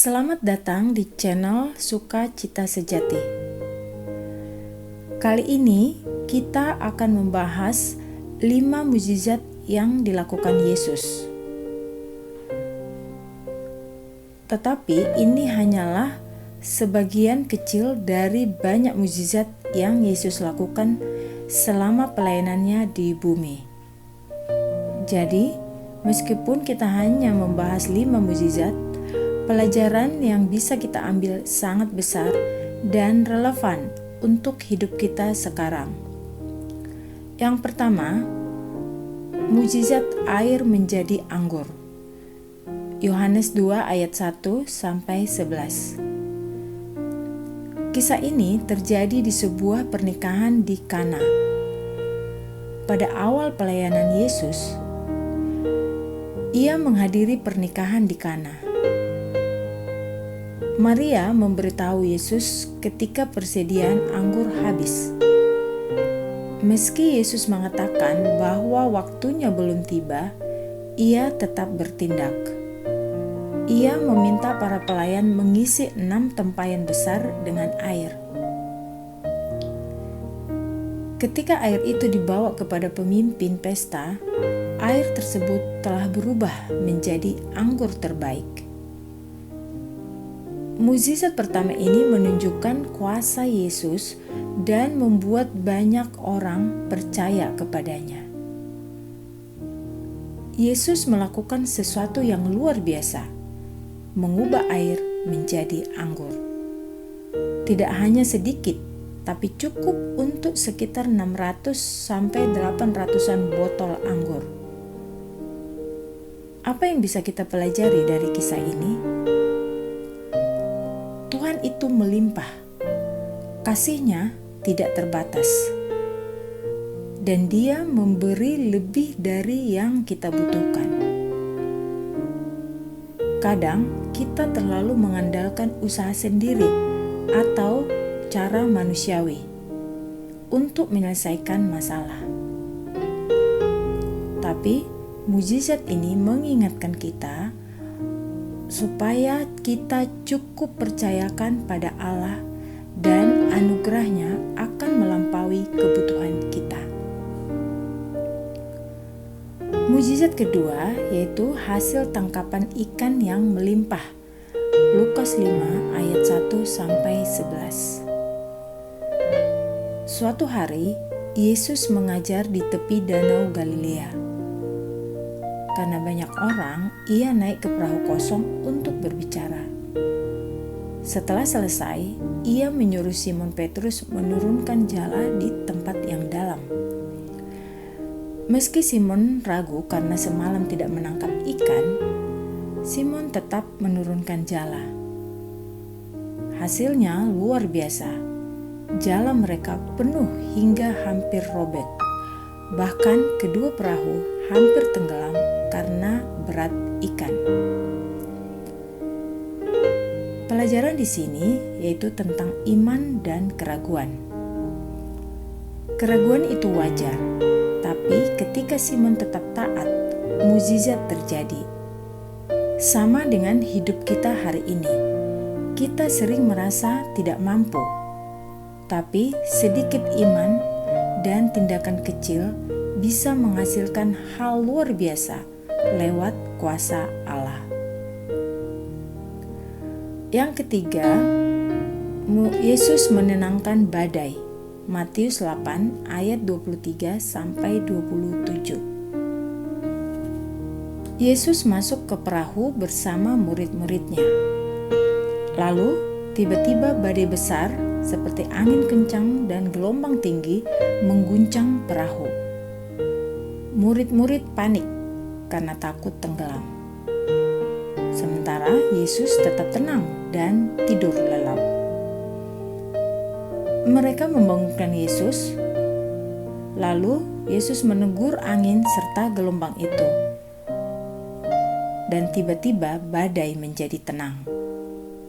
Selamat datang di channel Sukacita Sejati. Kali ini kita akan membahas 5 mukjizat yang dilakukan Yesus. Tetapi ini hanyalah sebagian kecil dari banyak mukjizat yang Yesus lakukan selama pelayanannya di bumi. Jadi, meskipun kita hanya membahas 5 mukjizat, pelajaran yang bisa kita ambil sangat besar dan relevan untuk hidup kita sekarang. Yang pertama, mukjizat air menjadi anggur. Yohanes 2 ayat 1 sampai 11. Kisah ini terjadi di sebuah pernikahan di Kana. Pada awal pelayanan Yesus, ia menghadiri pernikahan di Kana. Maria memberitahu Yesus ketika persediaan anggur habis. Meski Yesus mengatakan bahwa waktunya belum tiba, ia tetap bertindak. Ia meminta para pelayan mengisi 6 tempayan besar dengan air. Ketika air itu dibawa kepada pemimpin pesta, air tersebut telah berubah menjadi anggur terbaik. Mukjizat pertama ini menunjukkan kuasa Yesus dan membuat banyak orang percaya kepadanya. Yesus melakukan sesuatu yang luar biasa, mengubah air menjadi anggur. Tidak hanya sedikit, tapi cukup untuk sekitar 600 sampai 800-an botol anggur. Apa yang bisa kita pelajari dari kisah ini? Tuhan itu melimpah, kasih-Nya tidak terbatas, dan Dia memberi lebih dari yang kita butuhkan. Kadang kita terlalu mengandalkan usaha sendiri atau cara manusiawi untuk menyelesaikan masalah. Tapi mukjizat ini mengingatkan kita supaya kita cukup percayakan pada Allah dan anugerah-Nya akan melampaui kebutuhan kita. Mukjizat kedua yaitu hasil tangkapan ikan yang melimpah. Lukas 5 ayat 1 sampai 11. Suatu hari, Yesus mengajar di tepi danau Galilea. Karena banyak orang, ia naik ke perahu kosong untuk berbicara. Setelah selesai, ia menyuruh Simon Petrus menurunkan jala di tempat yang dalam. Meski Simon ragu karena semalam tidak menangkap ikan, Simon tetap menurunkan jala. Hasilnya luar biasa. Jala mereka penuh hingga hampir robek. Bahkan kedua perahu hampir tenggelam karena berat ikan. Pelajaran di sini yaitu tentang iman dan keraguan. Keraguan itu wajar, tapi ketika Simon tetap taat, mukjizat terjadi. Sama dengan hidup kita hari ini. Kita sering merasa tidak mampu, tapi sedikit iman dan tindakan kecil bisa menghasilkan hal luar biasa lewat kuasa Allah. Yang ketiga, Yesus menenangkan badai. Matius 8 ayat 23 sampai 27. Yesus masuk ke perahu bersama murid-muridnya. Lalu tiba-tiba badai besar seperti angin kencang dan gelombang tinggi mengguncang perahu. Murid-murid panik karena takut tenggelam. Sementara Yesus tetap tenang dan tidur lelap. Mereka membangunkan Yesus. Lalu Yesus menegur angin serta gelombang itu. Dan tiba-tiba badai menjadi tenang.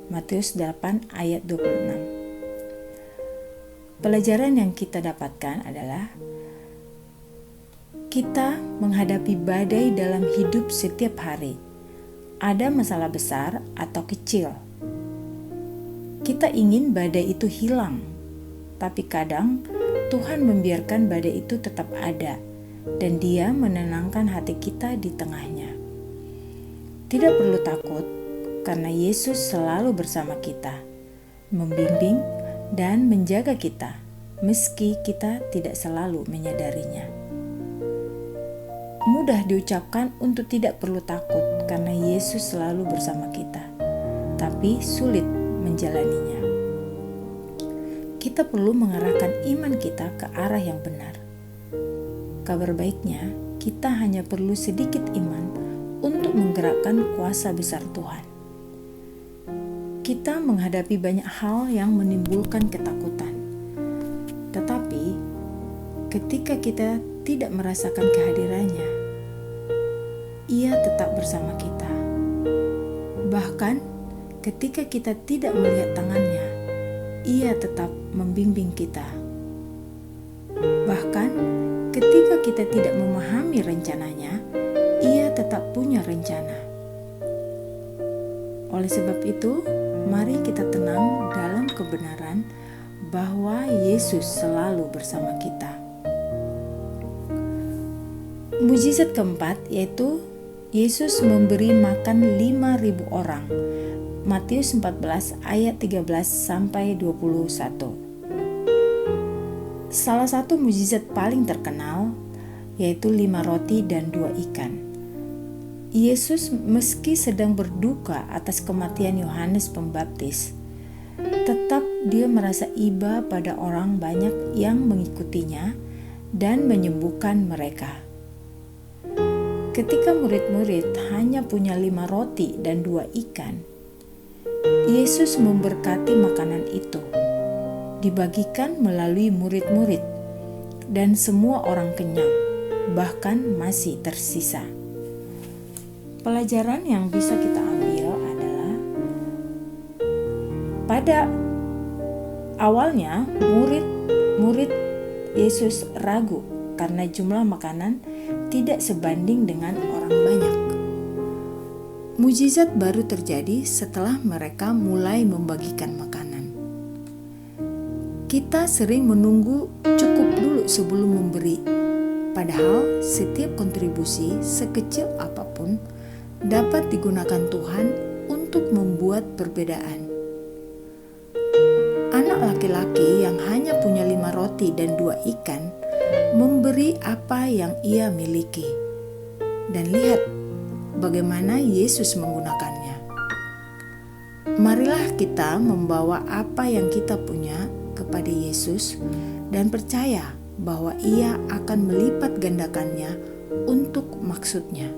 Matius 8 ayat 26. Pelajaran yang kita dapatkan adalah kita menghadapi badai dalam hidup setiap hari. ada masalah besar atau kecil. Kita ingin badai itu hilang, tapi kadang Tuhan membiarkan badai itu tetap ada dan Dia menenangkan hati kita di tengahnya. Tidak perlu takut, karena Yesus selalu bersama kita, membimbing dan menjaga kita, meski kita tidak selalu menyadarinya. Mudah diucapkan untuk tidak perlu takut karena Yesus selalu bersama kita, tapi sulit menjalaninya. Kita perlu mengarahkan iman kita ke arah yang benar. Kabar baiknya, kita hanya perlu sedikit iman untuk menggerakkan kuasa besar Tuhan. Kita menghadapi banyak hal yang menimbulkan ketakutan. Tetapi, ketika kita tidak merasakan kehadirannya, Ia tetap bersama kita. Bahkan ketika kita tidak melihat tangannya, Ia tetap membimbing kita. Bahkan ketika kita tidak memahami rencananya, Ia tetap punya rencana. Oleh sebab itu, mari kita tenang dalam kebenaran bahwa Yesus selalu bersama kita. Mukjizat keempat yaitu Yesus memberi makan 5.000 orang. Matius 14 ayat 13 sampai 21. Salah satu mukjizat paling terkenal yaitu 5 roti dan 2 ikan. Yesus meski sedang berduka atas kematian Yohanes Pembaptis, tetap Dia merasa iba pada orang banyak yang mengikutinya dan menyembuhkan mereka. Ketika murid-murid hanya punya 5 roti dan 2 ikan, Yesus memberkati makanan itu, dibagikan melalui murid-murid, dan semua orang kenyang, bahkan masih tersisa. Pelajaran yang bisa kita ambil adalah, pada awalnya murid Yesus ragu karena jumlah makanan tidak sebanding dengan orang banyak. Mukjizat baru terjadi setelah mereka mulai membagikan makanan. Kita sering menunggu cukup dulu sebelum memberi, padahal setiap kontribusi sekecil apapun dapat digunakan Tuhan untuk membuat perbedaan. Anak laki-laki yang hanya punya 5 roti dan 2 ikan memberi apa yang ia miliki. Dan lihat bagaimana Yesus menggunakannya. Marilah kita membawa apa yang kita punya kepada Yesus dan percaya bahwa Ia akan melipat gandakannya untuk maksudnya.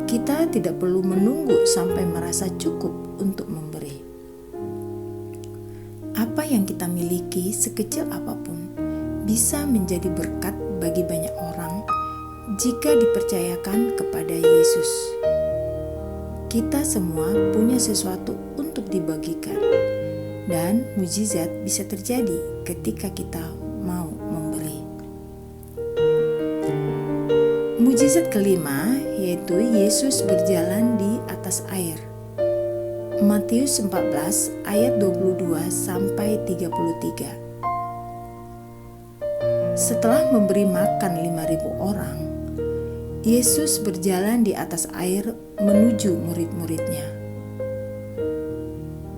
Kita tidak perlu menunggu sampai merasa cukup untuk memberi. Apa yang kita miliki, sekecil apapun, bisa menjadi berkat bagi banyak orang jika dipercayakan kepada Yesus. Kita semua punya sesuatu untuk dibagikan, dan mukjizat bisa terjadi ketika kita mau memberi. Mukjizat kelima yaitu Yesus berjalan di atas air. Matius 14 ayat 22 sampai 33. Setelah memberi makan 5.000 orang, Yesus berjalan di atas air menuju murid-muridnya.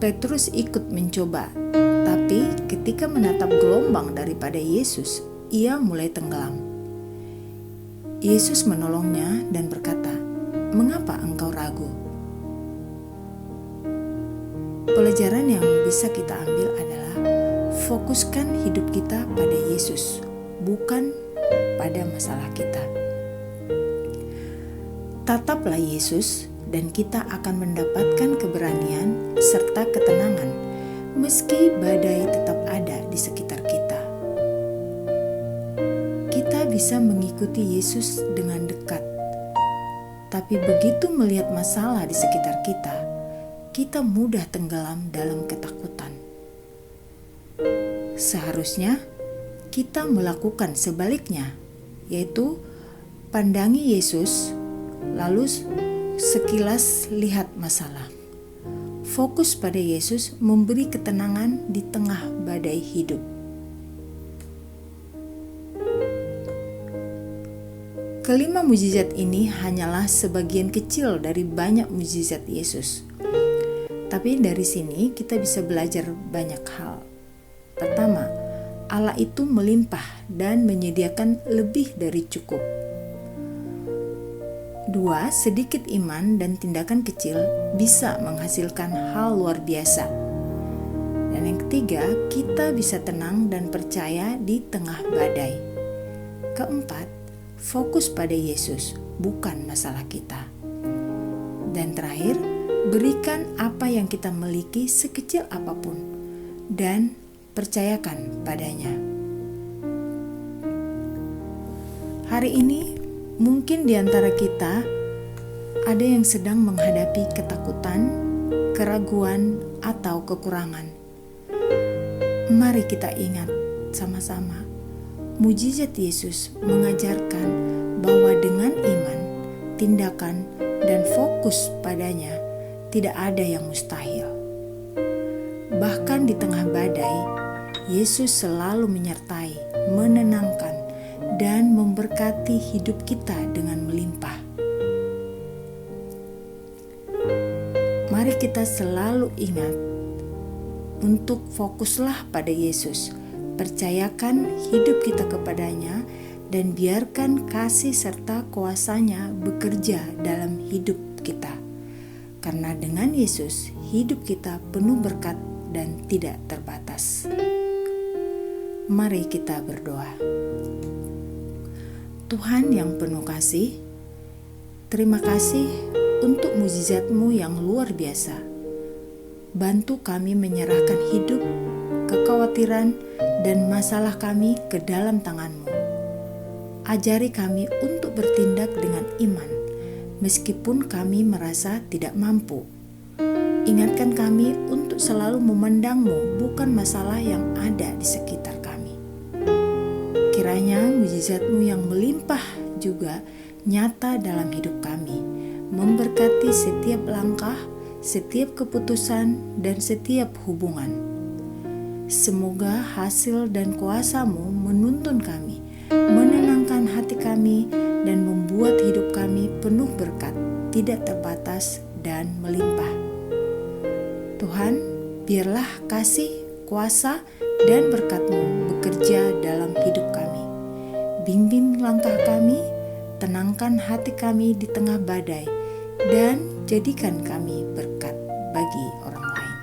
Petrus ikut mencoba, tapi ketika menatap gelombang daripada Yesus, ia mulai tenggelam. Yesus menolongnya dan berkata, "Mengapa engkau ragu?" Pelajaran yang bisa kita ambil adalah fokuskan hidup kita pada Yesus, bukan pada masalah kita. Tataplah Yesus dan kita akan mendapatkan keberanian serta ketenangan meski badai tetap ada di sekitar kita. Kita bisa mengikuti Yesus dengan dekat, tapi begitu melihat masalah di sekitar kita mudah tenggelam dalam ketakutan. Seharusnya kita melakukan sebaliknya, yaitu pandangi Yesus, lalu sekilas lihat masalah. Fokus pada Yesus memberi ketenangan di tengah badai hidup. Kelima mukjizat ini hanyalah sebagian kecil dari banyak mukjizat Yesus. Tapi dari sini kita bisa belajar banyak hal. Pertama, Allah itu melimpah dan menyediakan lebih dari cukup. Dua, sedikit iman dan tindakan kecil bisa menghasilkan hal luar biasa. Dan yang ketiga, kita bisa tenang dan percaya di tengah badai. Keempat, fokus pada Yesus, bukan masalah kita. Dan terakhir, berikan apa yang kita miliki sekecil apapun dan percayakan padanya. Hari ini mungkin di antara kita ada yang sedang menghadapi ketakutan, keraguan, atau kekurangan. Mari kita ingat sama-sama, mukjizat Yesus mengajarkan bahwa dengan iman, tindakan, dan fokus padanya tidak ada yang mustahil. Bahkan di tengah badai, Yesus selalu menyertai, menenangkan, dan memberkati hidup kita dengan melimpah. Mari kita selalu ingat untuk fokuslah pada Yesus. Percayakan hidup kita kepadanya dan biarkan kasih serta kuasa-Nya bekerja dalam hidup kita. Karena dengan Yesus, hidup kita penuh berkat dan tidak terbatas. Mari kita berdoa. Tuhan yang penuh kasih, terima kasih untuk mukjizat-Mu yang luar biasa. Bantu kami menyerahkan hidup, kekhawatiran, dan masalah kami ke dalam tangan-Mu. Ajari kami untuk bertindak dengan iman, meskipun kami merasa tidak mampu. Ingatkan kami untuk selalu memandang-Mu, bukan masalah yang ada di sekitar kami. Kiranya mukjizat-Mu yang melimpah juga nyata dalam hidup kami, memberkati setiap langkah, setiap keputusan, dan setiap hubungan. Semoga hasil dan kuasa-Mu menuntun kami, menenangkan hati kami, dan membuat hidup kami penuh berkat, tidak terbatas, dan melimpah. Tuhan, biarlah kasih, kuasa, dan berkat-Mu bekerja dalam hidup kami. Bimbing langkah kami, tenangkan hati kami di tengah badai, dan jadikan kami berkat bagi orang lain.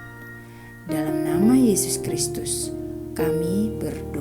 Dalam nama Yesus Kristus, kami berdoa.